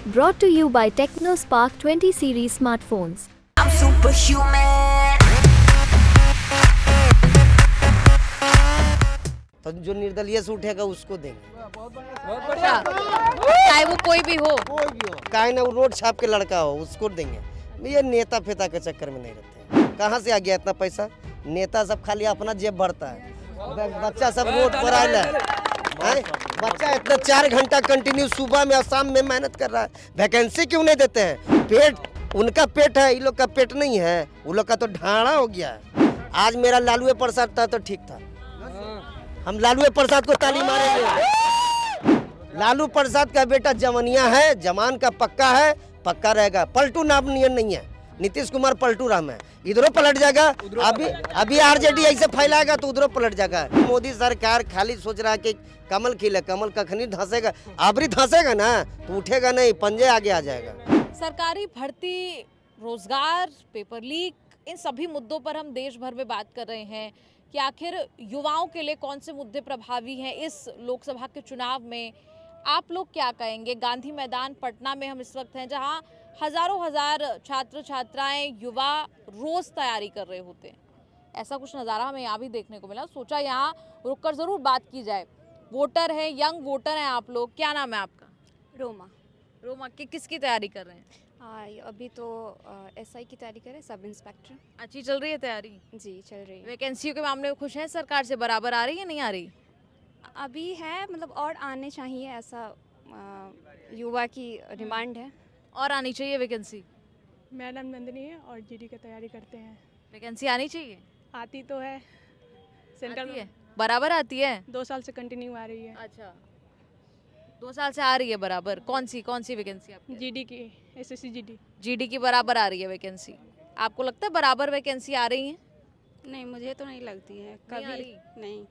Brought to you by TechnoSpark 20 series smartphones. I'm superhuman. तो जो निर्दलीय से उठेगा उसको देंगे, अच्छा, चाहे वो कोई भी हो। कोई भी हो, काहे ना वो रोड छाप के लड़का हो उसको देंगे। ये नेता फेता के चक्कर में नहीं रहते हैं। कहाँ से आ गया इतना पैसा? नेता सब खाली अपना जेब भरता है, बच्चा सब रोड पर आया है। बच्चा इतना 4 घंटा कंटिन्यू सुबह में और शाम में मेहनत कर रहा है, वैकेंसी क्यों नहीं देते हैं? पेट उनका पेट है, इन लोग का पेट नहीं है, उन लोग का तो ढांढा हो गया है। आज मेरा लालू प्रसाद था तो ठीक था, हम लालू प्रसाद को ताली मारेंगे। लालू प्रसाद का बेटा जमनिया है, जमान का पक्का है, पक्का रहेगा। पलटू नाम नियन नहीं है, नीतीश कुमार पलटू राम है, इधरों पलट जाएगा। अभी आरजेडी ऐसे फैलाएगा तो उधरों पलट जाएगा। मोदी सरकार खाली सोच रहा है कि कमल खिले, कमल कखनी धंसेगा, आबरी धंसेगा ना तो उठेगा नहीं, पंजे आगे आ जाएगा। सरकारी भर्ती, रोजगार, पेपर लीक, इन सभी मुद्दों पर हम देश भर में बात कर रहे हैं कि आखिर युवाओं के लिए कौन से मुद्दे प्रभावी हैं इस लोकसभा के चुनाव में। आप लोग क्या कहेंगे? गांधी मैदान पटना में हम इस वक्त हैं, जहां हजारों हजार छात्र छात्राएं, युवा रोज तैयारी कर रहे होते हैं। ऐसा कुछ नज़ारा हमें यहाँ भी देखने को मिला। सोचा यहाँ रुककर ज़रूर बात की जाए। वोटर है, यंग वोटर हैं आप लोग। क्या नाम है आपका? रोमा। रोमा, किसकी तैयारी कर रहे हैं? हाँ, अभी तो एसआई की तैयारी करें, सब इंस्पेक्टर। अच्छी चल रही है तैयारी? जी चल रही है। वैकेंसियों के मामले में खुश हैं? सरकार से बराबर आ रही है, नहीं आ रही? अभी है, मतलब और आने चाहिए, ऐसा युवा की डिमांड है। और आनी चाहिए वैकेंसी? मैडम नंदिनी है और जीडी की तैयारी करते हैं। वैकेंसी आनी चाहिए? आती तो है, सेंट्रल आती है, बराबर आती है। 2 साल से कंटिन्यू आ रही है। अच्छा, 2 साल से आ रही है बराबर। कौन सी वैकेंसी आपकी? जीडी की, एसएससी जीडी। जीडी की बराबर आ रही है वैकेंसी। आपको लगता है बराबर वैकेंसी आ रही है? नहीं, मुझे तो नहीं लगती है नहीं आ कभी। रही? नहीं,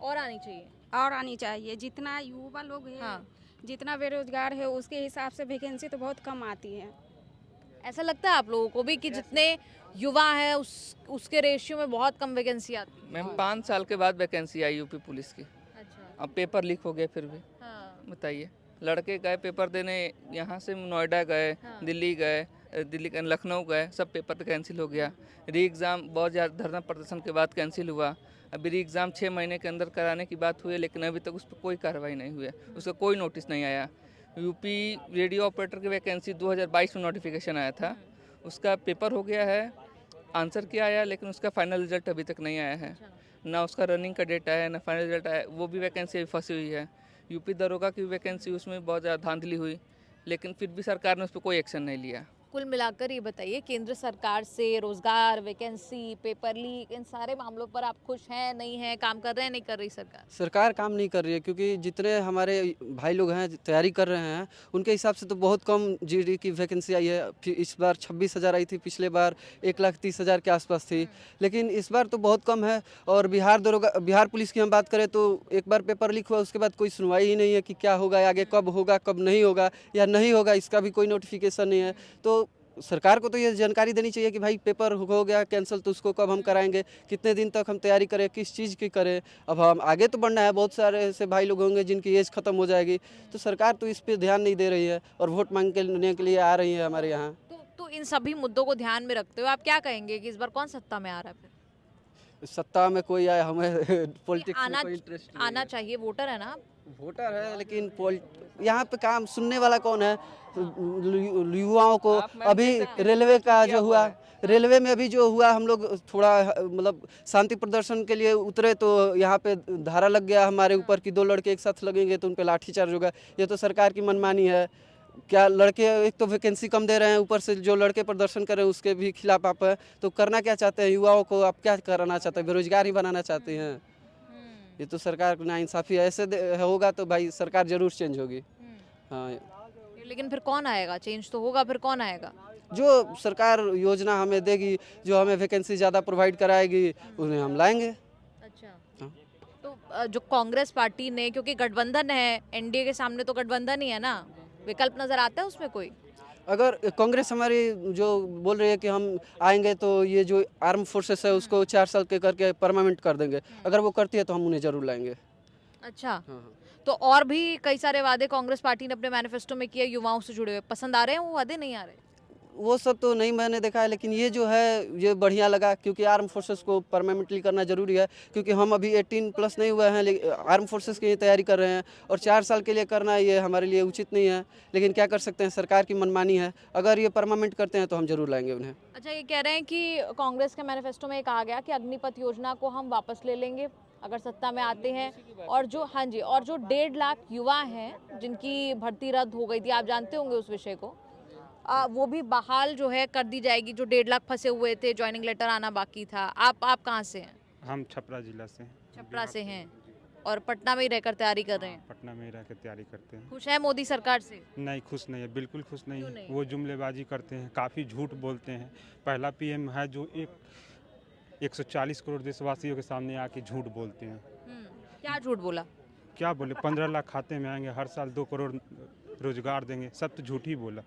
और आनी चाहिए? और आनी चाहिए। जितना युवा लोग हैं, हाँ। जितना बेरोजगार है, उसके हिसाब से वैकेंसी तो बहुत कम आती है। ऐसा लगता है आप लोगों को भी कि जितने युवा हैं उसके रेशियो में बहुत कम वैकेंसी आती है? मैम 5 साल के बाद वैकेंसी आई यूपी पुलिस की। अच्छा, अब पेपर लीक हो गए फिर भी। हाँ। बताइए, लड़के गए पेपर देने, यहाँ से नोएडा गए, हाँ। दिल्ली गए, दिल्ली लखनऊ गए, सब पेपर कैंसिल हो गया। री एग्ज़ाम बहुत ज़्यादा धरना प्रदर्शन के बाद कैंसिल हुआ। अभी री एग्ज़ाम 6 महीने के अंदर कराने की बात हुई है, लेकिन अभी तक उस पर कोई कार्रवाई नहीं हुई है, उसका कोई नोटिस नहीं आया। यूपी रेडियो ऑपरेटर की वैकेंसी 2022 में नोटिफिकेशन आया था, उसका पेपर हो गया है, आंसर किया आया, लेकिन उसका फाइनल रिजल्ट अभी तक नहीं आया है। ना उसका रनिंग का डेट आया है, ना फाइनल रिजल्ट आया, वो भी वैकेंसी अभी फंसी हुई है। यूपी दरोगा की वैकेंसी, उसमें बहुत ज़्यादा धांधली हुई, लेकिन फिर भी सरकार ने उस पर कोई एक्शन नहीं लिया। कुल मिलाकर ये बताइए, केंद्र सरकार से रोजगार, वैकेंसी, पेपर लीक, इन सारे मामलों पर आप खुश हैं, नहीं हैं? काम कर रहे हैं, नहीं कर रही सरकार? सरकार काम नहीं कर रही है, क्योंकि जितने हमारे भाई लोग हैं तैयारी कर रहे हैं उनके हिसाब से तो बहुत कम जीडी की वैकेंसी आई है। इस बार 26,000 आई थी, पिछले बार 1,30,000 के आसपास थी, लेकिन इस बार तो बहुत कम है। और बिहार पुलिस की हम बात करें तो एक बार पेपर लीक हुआ, उसके बाद कोई सुनवाई ही नहीं है कि क्या होगा आगे, कब होगा, कब नहीं होगा या नहीं होगा, इसका भी कोई नोटिफिकेशन नहीं है। तो सरकार को तो ये जानकारी देनी चाहिए कि भाई पेपर हो गया कैंसिल, तो उसको कब हम कराएंगे, कितने दिन तक हम तैयारी करें, किस चीज़ की करें। अब हम आगे तो बढ़ना है, बहुत सारे ऐसे भाई लोग होंगे जिनकी एज ख़त्म हो जाएगी, तो सरकार तो इस पर ध्यान नहीं दे रही है और वोट मांगने के लिए आ रही है हमारे यहाँ। तो इन सभी मुद्दों को ध्यान में रखते हुए आप क्या कहेंगे कि इस बार कौन सत्ता में आ रहा है? फिर सत्ता में कोई आए, हमें पॉलिटिक्स में कोई इंटरेस्ट नहीं आना चाहिए। वोटर है ना? वोटर है, लेकिन यहाँ पे काम सुनने वाला कौन है? युवाओं को अभी रेलवे का जो हुआ, रेलवे में अभी जो हुआ, हम लोग थोड़ा मतलब शांति प्रदर्शन के लिए उतरे तो यहाँ पे धारा लग गया हमारे ऊपर कि 2 लड़के एक साथ लगेंगे तो उन पे लाठीचार्ज होगा। ये तो सरकार की मनमानी है। क्या लड़के एक तो वैकेंसी कम दे रहे हैं, ऊपर से जो लड़के प्रदर्शन कर रहे हैं उसके भी खिलाफ आप है, तो करना क्या चाहते हैं? युवाओं को आप क्या कराना चाहते हैं? बेरोजगार ही बनाना चाहते हैं। ये तो सरकार को नाइंसाफ़ी है। ऐसे होगा तो भाई सरकार जरूर चेंज होगी। हाँ, लेकिन फिर कौन आएगा? चेंज तो होगा, फिर कौन आएगा? जो सरकार योजना हमें देगी, जो हमें वैकेंसी ज़्यादा प्रोवाइड कराएगी, उन्हें हम लाएंगे। अच्छा, हाँ। तो जो कांग्रेस पार्टी ने, क्योंकि गठबंधन है, एनडीए के सामने तो गठबंधन ही है ना, विकल्प नजर आता है उसमें कोई? अगर कांग्रेस हमारी जो बोल रही है कि हम आएंगे तो ये जो आर्म फोर्सेस है उसको 4 साल के करके परमानेंट कर देंगे, अगर वो करती है तो हम उन्हें जरूर लाएंगे। अच्छा, हाँ। तो और भी कई सारे वादे कांग्रेस पार्टी ने अपने मैनिफेस्टो में किए युवाओं से जुड़े हुए, पसंद आ रहे हैं वो वादे, नहीं आ रहे? वो सब तो नहीं मैंने देखा है, लेकिन ये जो है ये बढ़िया लगा, क्योंकि आर्म फोर्सेस को परमानेंटली करना जरूरी है, क्योंकि हम अभी 18+ नहीं हुए हैं, लेकिन आर्म फोर्सेस की तैयारी कर रहे हैं और 4 साल के लिए करना ये हमारे लिए उचित नहीं है। लेकिन क्या कर सकते हैं, सरकार की मनमानी है, अगर ये परमानेंट करते हैं तो हम जरूर लाएंगे उन्हें। अच्छा, ये कह रहे हैं कि कांग्रेस के मैनिफेस्टो में कहा गया कि अग्निपथ योजना को हम वापस ले लेंगे अगर सत्ता में आते हैं, और जो 1.5 लाख युवा हैं जिनकी भर्ती रद्द हो गई थी, आप जानते होंगे उस विषय को, वो भी बहाल जो है कर दी जाएगी। जो 1.5 लाख फंसे हुए थे, ज्वाइनिंग लेटर आना बाकी था। आप कहाँ से हैं? हम छपरा जिला से। छपरा से हैं और पटना में ही रहकर तैयारी कर रहे हैं। पटना में ही रहकर तैयारी करते हैं। खुश है मोदी सरकार से? नहीं, खुश नहीं है, बिल्कुल खुश नहीं क्यों है। नहीं? वो जुमलेबाजी करते हैं, काफ़ी झूठ बोलते हैं। पहला पीएम है जो 140 करोड़ देशवासियों के सामने आके झूठ बोलते हैं। क्या झूठ बोला? क्या बोले, 15 लाख खाते में आएंगे, हर साल 2 करोड़ रोजगार देंगे, सब तो झूठ ही बोला,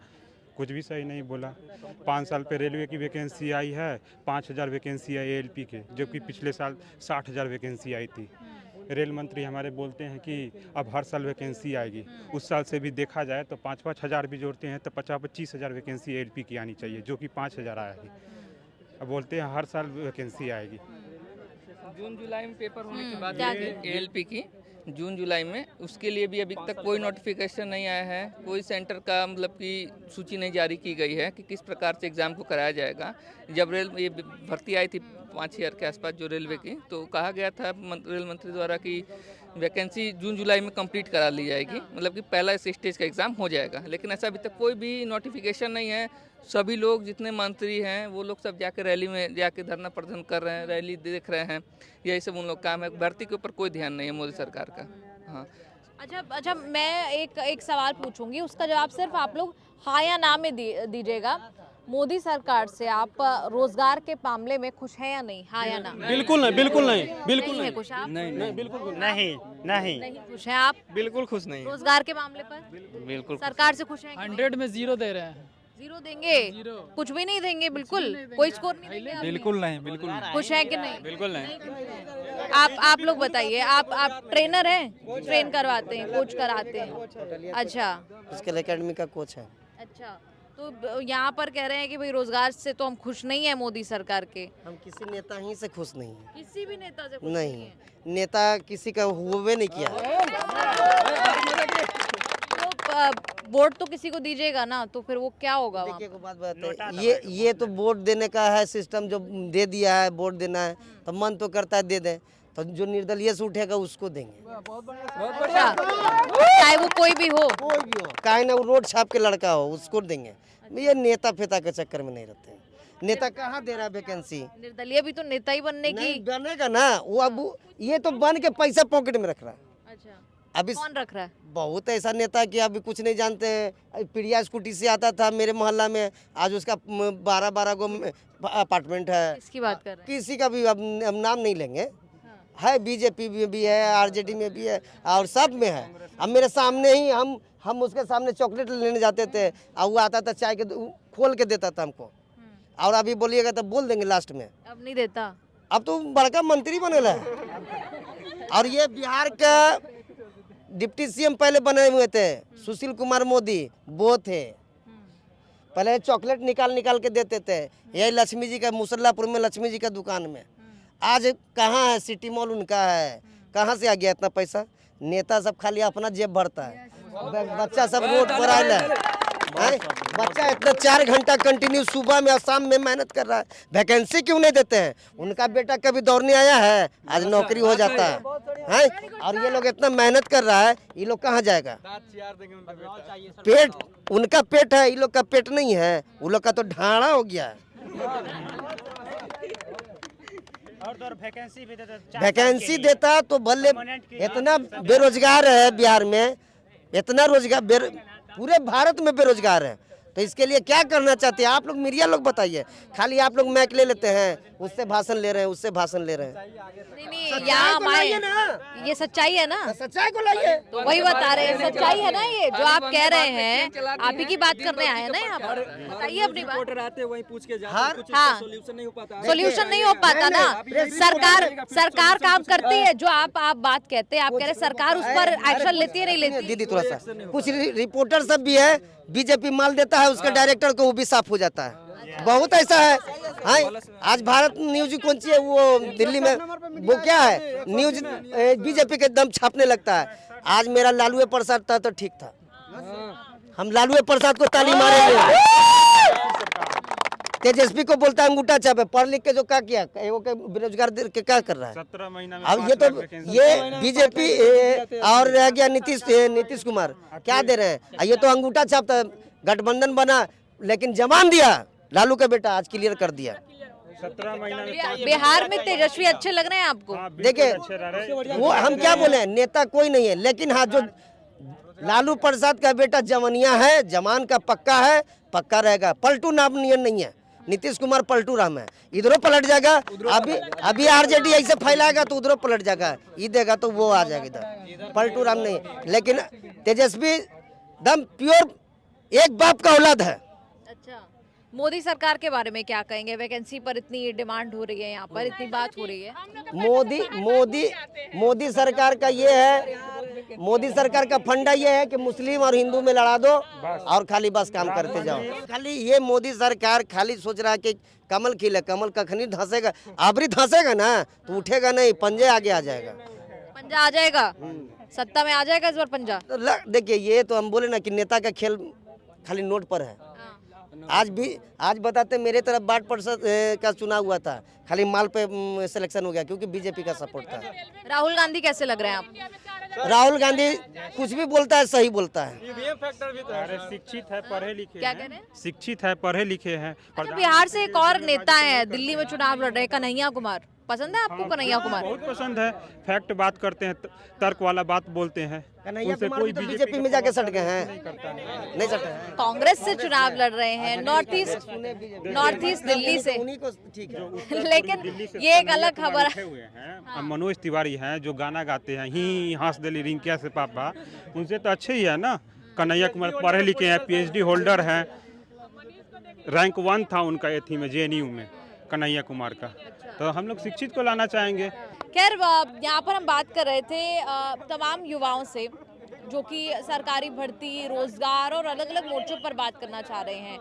कुछ भी सही नहीं बोला। 5 साल पे रेलवे की वैकेंसी आई है, 5000 वैकेंसी आई ALP के, जबकि पिछले साल 60,000 वैकेंसी आई थी। रेल मंत्री हमारे बोलते हैं कि अब हर साल वैकेंसी आएगी। उस साल से भी देखा जाए तो 5-5 हज़ार भी जोड़ते हैं तो 50-25 हज़ार वैकेंसी ALP की आनी चाहिए, जो कि 5,000 आएगी। अब बोलते हैं हर साल वैकेंसी आएगी। जून जुलाई में पेपर होने के बाद ALP की जून जुलाई में, उसके लिए भी अभी तक कोई नोटिफिकेशन नहीं आया है, कोई सेंटर का मतलब कि सूची नहीं जारी की गई है कि किस प्रकार से एग्ज़ाम को कराया जाएगा। जब ये भर्ती आई थी 5000 के आसपास जो रेलवे की, तो कहा गया था रेल मंत्री द्वारा कि वैकेंसी जून जुलाई में कंप्लीट करा ली जाएगी, मतलब कि पहला इस स्टेज का एग्ज़ाम हो जाएगा। लेकिन ऐसा अभी तक कोई भी नोटिफिकेशन नहीं है। सभी लोग जितने मंत्री हैं वो लोग सब जाके रैली में जाके धरना प्रदर्शन कर रहे हैं, रैली देख रहे हैं, यही सब उन लोग काम है। भर्ती के ऊपर कोई ध्यान नहीं है मोदी सरकार का। हाँ, अच्छा, मैं एक सवाल पूछूंगी, उसका जवाब सिर्फ आप लोग हाँ या ना में दीजिएगा। मोदी सरकार से आप रोजगार के मामले में खुश हैं या नहीं? हाँ या ना? बिल्कुल नहीं, बिल्कुल नहीं, बिल्कुल नहीं है खुश आप? नहीं, बिल्कुल नहीं नहीं नहीं खुश हैं आप? बिल्कुल खुश नहीं। रोजगार के मामले पर बिल्कुल सरकार से खुश हैं? 100 में 0 दे रहे हैं। 0 देंगे? कुछ भी नहीं देंगे? बिल्कुल कोई स्कोर नहीं देंगे? बिल्कुल नहीं, बिल्कुल नहीं। खुश हैं कि नहीं? बिल्कुल नहीं। आप लोग बताइए, आप ट्रेनर हैं, ट्रेन करवाते हैं, कोच कराते हैं? अच्छा, उसके एकेडमी का कोच है। अच्छा, तो यहाँ पर कह रहे हैं कि भाई रोजगार से तो हम खुश नहीं है मोदी सरकार के। हम किसी नेता ही से खुश नहीं हैं। किसी भी नेता से खुश नहीं, है। नेता किसी का हुए नहीं किया। तो वोट तो किसी को दीजिएगा ना, तो फिर वो क्या होगा वहाँ देखिए पर? को बात बताए, ये तो वोट देने का है सिस्टम, जो दे दिया है वोट देना है, तो मन तो करता है दे दें, तो जो निर्दलीय से उठेगा उसको देंगे। अच्छा, चाहे वो कोई भी हो। काहे ना वो रोड छाप के लड़का हो उसको देंगे। ये नेता फेता के चक्कर में नहीं रहते हैं। नेता कहाँ दे रहा है वैकेंसी? निर्दलीय भी तो नेता ही बनने की। नहीं बनेगा ना वो, अब ये तो बन के पैसा पॉकेट में रख रहा है। अच्छा, अभी कौन रख रहा है? बहुत ऐसा नेता कि अभी कुछ नहीं जानते हैं। प्रिया स्कूटी से आता था मेरे मोहल्ला में, आज उसका 12 गो अपार्टमेंट है। किसकी बात कर रहे हैं? किसी का भी अब नाम नहीं लेंगे, है BJP में भी है, RJD में भी है, और सब में है। अब मेरे सामने ही हम उसके सामने चॉकलेट लेने जाते थे, और वो आता था चाय के खोल के देता था हमको। और अभी बोलिएगा तो बोल देंगे लास्ट में। अब नहीं देता? अब तो बड़का मंत्री बनेला है। और ये बिहार का डिप्टी CM पहले बने हुए थे, सुशील कुमार मोदी, वो थे। पहले चॉकलेट निकाल के देते थे। यही लक्ष्मी जी का, मुसल्लापुर में लक्ष्मी जी का दुकान में। आज कहाँ है? सिटी मॉल उनका है। कहाँ से आ गया इतना पैसा? नेता सब खाली अपना जेब भरता है, बच्चा सब रोड पर आया है। बच्चा इतना 4 घंटा कंटिन्यू सुबह में और शाम में मेहनत कर रहा है, वैकेंसी क्यों नहीं देते हैं? उनका बेटा कभी दौड़ने आया है? आज नौकरी हो जाता है। और ये लोग इतना मेहनत कर रहा है, ये लोग कहाँ जाएगा? पेट, उनका पेट है, ये लोग का पेट नहीं है। वो लोग का तो ढाड़ा हो गया है। और वैकेंसी भी देता, वैकेंसी देता तो भले। इतना बेरोजगार है बिहार में, इतना रोजगार पूरे भारत में बेरोजगार है, तो इसके लिए क्या करना चाहते हैं आप लोग, मीडिया लोग बताइए। खाली आप लोग मैक ले लेते हैं, उससे भाषण ले रहे हैं, उससे भाषण ले रहे हैं। नहीं यहाँ हमारे ये सच्चाई है ना, सच्चाई को लाइए। तो वही बता रहे हैं, सच्चाई है ना ये जो आप कह रहे हैं। आप ही की बात करने आए हैं ना यहाँ पर, बताइए अपनी बात। वही पूछ के हाँ सोल्यूशन नहीं हो पाता। सोल्यूशन नहीं हो पाता ना। सरकार काम करती है, जो आप बात कहते हैं, आप कह रहे सरकार उस पर एक्शन लेती है नहीं लेती। दीदी थोड़ा सा, कुछ रिपोर्टर सब भी है, बीजेपी माल देता है उसका डायरेक्टर को, वो भी साफ हो जाता है। बहुत ऐसा है। हाँ, आज भारत न्यूज कौन सी है, वो दिल्ली में वो क्या है न्यूज, बीजेपी के दम छापने लगता है। आज मेरा लालू प्रसाद था तो ठीक था, हम लालू प्रसाद को ताली मारेंगे। तेजस्वी को बोलता है अंगूठा छापे, पढ़ लिख के जो क्या किया, वो बेरोजगार के क्या कर रहा है। 17 महीना में अब ये बीजेपी और रह गया नीतीश कुमार क्या दे रहे हैं। ये तो अंगूठा छापता, गठबंधन बना लेकिन जमान दिया, लालू का बेटा आज क्लियर कर दिया। 17 महीना में बिहार में तेजस्वी अच्छे लग रहे हैं आपको? देखिए वो हम क्या बोले हैं, नेता कोई नहीं है, लेकिन हाँ जो लालू प्रसाद का बेटा जवानिया है, जमान का पक्का है, पक्का रहेगा। पलटू नाम नियन नहीं है, नीतीश कुमार पलटू राम है, इधरों पलट जाएगा। अभी आरजेडी ऐसे फैलाएगा तो उधरों पलट जाएगा, ये देगा तो वो आ जाएगा इधर, पलटू राम नहीं। लेकिन तेजस्वी दम प्योर एक बाप का औलाद है। अच्छा, मोदी सरकार के बारे में क्या कहेंगे? वैकेंसी पर इतनी डिमांड हो रही है, यहाँ पर इतनी बात हो रही है। मोदी सरकार का ये है, मोदी सरकार का फंडा ये है कि मुस्लिम और हिंदू में लड़ा दो और खाली बस काम करते जाओ। खाली ये मोदी सरकार खाली सोच रहा है कि कमल खिले, कमल कखनी धंसेगा, आबरी धंसेगा ना तो उठेगा नहीं, पंजे आगे आ जाएगा। पंजा आ जाएगा, सत्ता में आ जाएगा इस बार पंजा। देखिए ये तो हम बोले ना कि नेता का खेल खाली नोट पर है। आज बताते मेरे तरफ 60% का चुनाव हुआ था, खाली माल पे सिलेक्शन हो गया क्योंकि बीजेपी का सपोर्ट था। राहुल गांधी कैसे लग रहे हैं आप? राहुल गांधी कुछ भी बोलता है, सही बोलता है। अरे शिक्षित है, पढ़े लिखे क्या हैं। कह रहे हैं? शिक्षित है, पढ़े लिखे हैं। अच्छा, बिहार से एक और नेता है, दिल्ली में चुनाव लड़ रहे हैं, कन्हैया कुमार। पसंद है आपको कन्हैया कुमार? बहुत पसंद है, फैक्ट बात करते हैं, तर्क वाला बात बोलते हैं। कन्हैया कुमार भी तो बीजेपी में जाके सट गए हैं, नहीं सटे हैं। कांग्रेस से चुनाव लड़ रहे हैं, नॉर्थ ईस्ट दिल्ली से, उन्हीं को ठीक है। लेकिन ये एक अलग खबर है। मनोज तिवारी हैं जो गाना गाते हैं, ही हंस दिली रिंकिया से पापा, उनसे तो अच्छे ही है ना। कन्हैया कुमार पढ़े लिखे हैं, PhD होल्डर हैं, रैंक 1 था उनका एथी में, JNU में, कन्हैया कुमार का। तो हम लोग शिक्षित को लाना चाहेंगे। खैर, यहाँ पर हम बात कर रहे थे तमाम युवाओं से जो कि सरकारी भर्ती, रोजगार और अलग अलग मोर्चों पर बात करना चाह रहे हैं।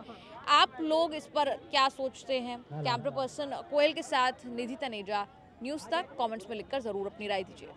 आप लोग इस पर क्या सोचते हैं? कैमरा पर्सन कोयल के साथ निधि तनेजा, न्यूज़ तक। कमेंट्स में लिखकर जरूर अपनी राय दीजिए।